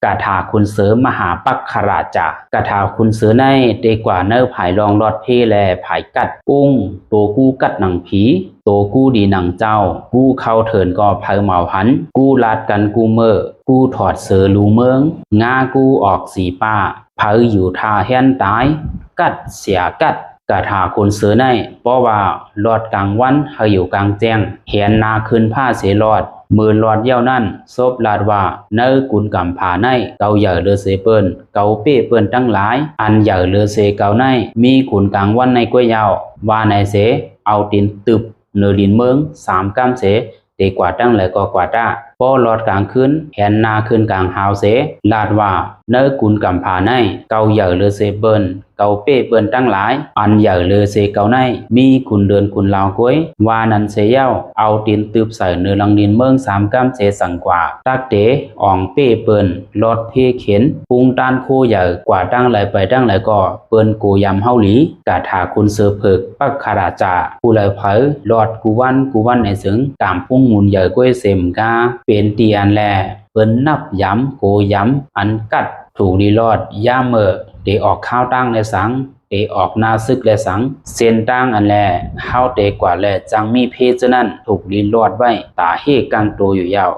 กาถาคุณเสริมมหาปักขราชากาถาคุณเสือในเดกว่าเนอผายรองรอดเพแลผายกัดกุ้งตัวกู้กัดหนังผีตัวกู้ดีหนังเจ้ากู้เข้าเถินก็เผาเหมาหันกู้ลาดกันกู้เมอกู้ถอดเสือลูเมืองงากู้ออกสีป้าเผาอยู่ท่าแห่นตายกัดเสียกัดกาถาคนเสือในเพราะว่าลอดกลางวันเฮาอยู่กลางแจ้งเห็นนาขึ้นผ้าเสลอดมือหลอดเย้านั่นซบลาดว่าเนอกุนกำผาในเกาเหย่อเลือเสเปิ้นเกาเป้เปิ้นตั้งหลายอันเหย่อเลือเสเกาในมีขุนกลางวันในกล้วยยาวว่าในเสเอาตินตึบเนือดินเมือง3กำเสเดกว่าตั้งเลยก็กว่าต้าพอหลอดกลางขึ้นแหนนาขึ้นกลางหาวเสลาดว่าเนอกุนกำผาในเกาเหย่อเลือเสเปิ้นเกาเป้เปิ้นตั้งหลายอันเหย่อเลือเสเกาในมีขุนเดินขุนลาวก้วยว่านั้นเสเย้าเอาตินตึบใส่เนือลังดินเมือง3กำเสสังกว่าตักเตอ่องเป้เปิ้นลอดเพเข็นปุงต้านโคเหย่อกว่าตั้งไหลไปตั้งไหลก็เปิ้นโกยำเฮาหลีกาถาคุณเสือเพิกปักขราชาผู้ไหลเผยลอดกูวันในสึงตามพุ่งหมุนเหย่อก้วยเสมกาเป็นตีอันแลเปิ้นนับย้ำโกย้ำอันกัดถูกดีรอดย่าเมอเดออกข้าวตั้งในสังเดออกนาซึกและสังเส้นตั้งอันแลเฮาเตกว่าแลจังมีเพศนั้นถูกดีรอดไว้ตาเฮกังโตอยู่ยาว